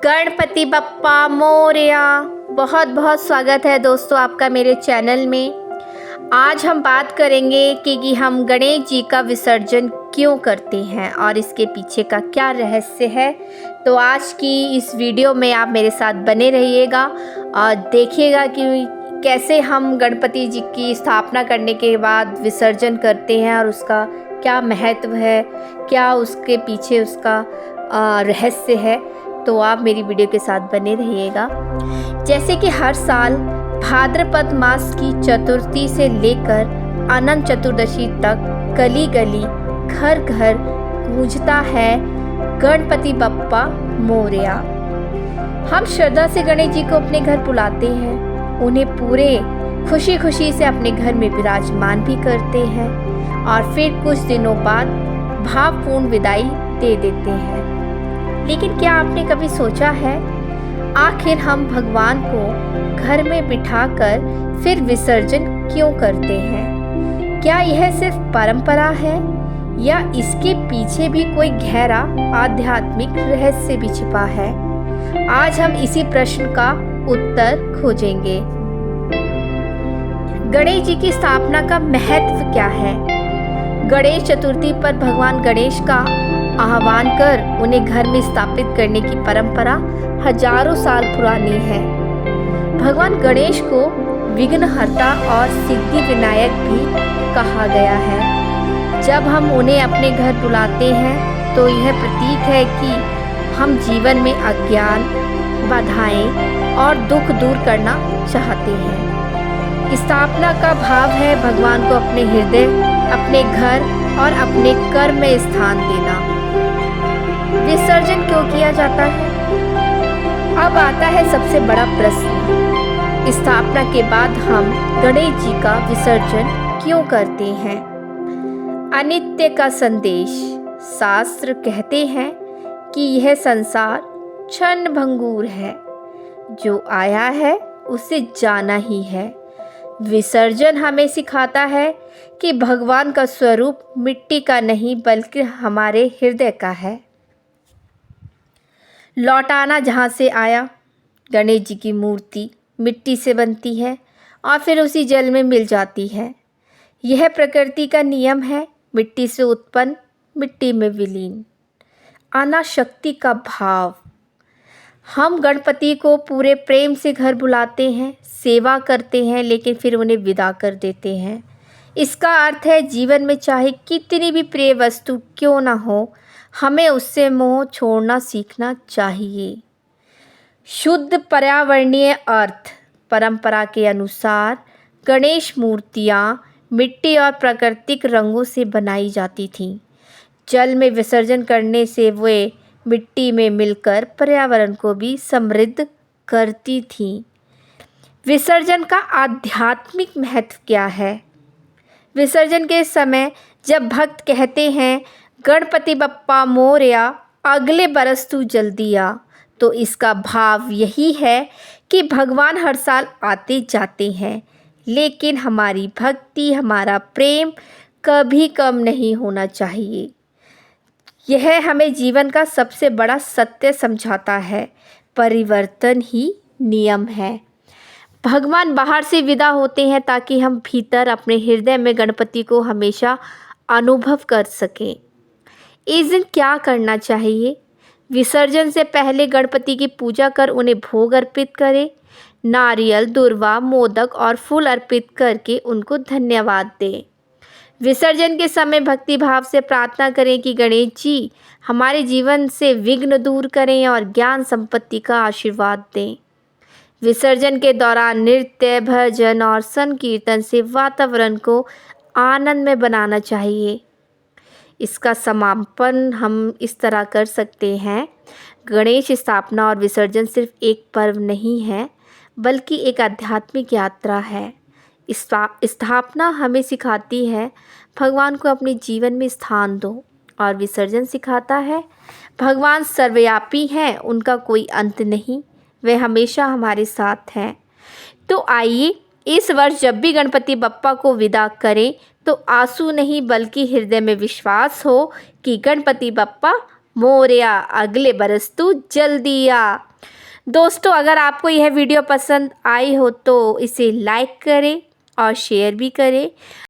गणपति बप्पा मोरया। बहुत बहुत स्वागत है दोस्तों आपका मेरे चैनल में। आज हम बात करेंगे कि हम गणेश जी का विसर्जन क्यों करते हैं और इसके पीछे का क्या रहस्य है। तो आज की इस वीडियो में आप मेरे साथ बने रहिएगा और देखिएगा कि कैसे हम गणपति जी की स्थापना करने के बाद विसर्जन करते हैं और उसका क्या महत्व है, क्या उसके पीछे उसका रहस्य है। तो आप मेरी वीडियो के साथ बने रहिएगा। जैसे कि हर साल भाद्रपद मास की चतुर्थी से लेकर अनंत चतुर्दशी तक गली गली घर घर गूंजता है गणपति बप्पा मोरया। हम श्रद्धा से गणेश जी को अपने घर बुलाते हैं, उन्हें पूरे खुशी खुशी से अपने घर में विराजमान भी करते हैं और फिर कुछ दिनों बाद भावपूर्ण विदाई दे देते हैं। लेकिन क्या आपने कभी सोचा है, आखिर हम भगवान को घर में बिठाकर फिर विसर्जन क्यों करते हैं? क्या यह सिर्फ परंपरा है या इसके पीछे भी कोई गहरा आध्यात्मिक रहस्य भी छिपा है? आज हम इसी प्रश्न का उत्तर खोजेंगे। गणेश जी की स्थापना का महत्व क्या है? गणेश चतुर्थी पर भगवान गणेश का आह्वान कर उन्हें घर में स्थापित करने की परंपरा हजारों साल पुरानी है। भगवान गणेश को विघ्नहर्ता और सिद्धि विनायक भी कहा गया है। जब हम उन्हें अपने घर बुलाते हैं तो यह प्रतीक है कि हम जीवन में अज्ञान, बाधाएं और दुख दूर करना चाहते हैं। स्थापना का भाव है भगवान को अपने हृदय, अपने घर और अपने कर्म में स्थान देना। विसर्जन क्यों किया जाता है? अब आता है सबसे बड़ा प्रश्न, स्थापना के बाद हम गणेश जी का विसर्जन क्यों करते हैं? अनित्य का संदेश। शास्त्र कहते हैं कि यह संसार क्षण भंगुर है, जो आया है उसे जाना ही है। विसर्जन हमें सिखाता है कि भगवान का स्वरूप मिट्टी का नहीं बल्कि हमारे हृदय का है। लौटाना जहाँ से आया। गणेश जी की मूर्ति मिट्टी से बनती है और फिर उसी जल में मिल जाती है। यह प्रकृति का नियम है, मिट्टी से उत्पन्न, मिट्टी में विलीन। अनाशक्ति का भाव। हम गणपति को पूरे प्रेम से घर बुलाते हैं, सेवा करते हैं, लेकिन फिर उन्हें विदा कर देते हैं। इसका अर्थ है जीवन में चाहे कितनी भी प्रिय वस्तु क्यों ना हो, हमें उससे मोह छोड़ना सीखना चाहिए। शुद्ध पर्यावरणीय अर्थ। परंपरा के अनुसार गणेश मूर्तियाँ मिट्टी और प्राकृतिक रंगों से बनाई जाती थीं। जल में विसर्जन करने से वे मिट्टी में मिलकर पर्यावरण को भी समृद्ध करती थीं। विसर्जन का आध्यात्मिक महत्व क्या है? विसर्जन के समय जब भक्त कहते हैं गणपति बप्पा मोरया, अगले बरस तू जल्दी आ, तो इसका भाव यही है कि भगवान हर साल आते जाते हैं, लेकिन हमारी भक्ति, हमारा प्रेम कभी कम नहीं होना चाहिए। यह हमें जीवन का सबसे बड़ा सत्य समझाता है। परिवर्तन ही नियम है। भगवान बाहर से विदा होते हैं ताकि हम भीतर अपने हृदय में गणपति को हमेशा अनुभव कर सकें। इस दिन क्या करना चाहिए? विसर्जन से पहले गणपति की पूजा कर उन्हें भोग अर्पित करें। नारियल, दूर्वा, मोदक और फूल अर्पित करके उनको धन्यवाद दें। विसर्जन के समय भक्ति भाव से प्रार्थना करें कि गणेश जी हमारे जीवन से विघ्न दूर करें और ज्ञान संपत्ति का आशीर्वाद दें। विसर्जन के दौरान नृत्य, भजन और संकीर्तन से वातावरण को आनंद में बनाना चाहिए। इसका समापन हम इस तरह कर सकते हैं। गणेश स्थापना और विसर्जन सिर्फ एक पर्व नहीं है, बल्कि एक आध्यात्मिक यात्रा है। स्थापना हमें सिखाती है भगवान को अपने जीवन में स्थान दो, और विसर्जन सिखाता है भगवान सर्वव्यापी हैं, उनका कोई अंत नहीं, वे हमेशा हमारे साथ हैं। तो आइए इस वर्ष जब भी गणपति बप्पा को विदा करें तो आंसू नहीं बल्कि हृदय में विश्वास हो कि गणपति बप्पा मोरया अगले बरस तू जल्दी आ। दोस्तों, अगर आपको यह वीडियो पसंद आई हो तो इसे लाइक करें और शेयर भी करें।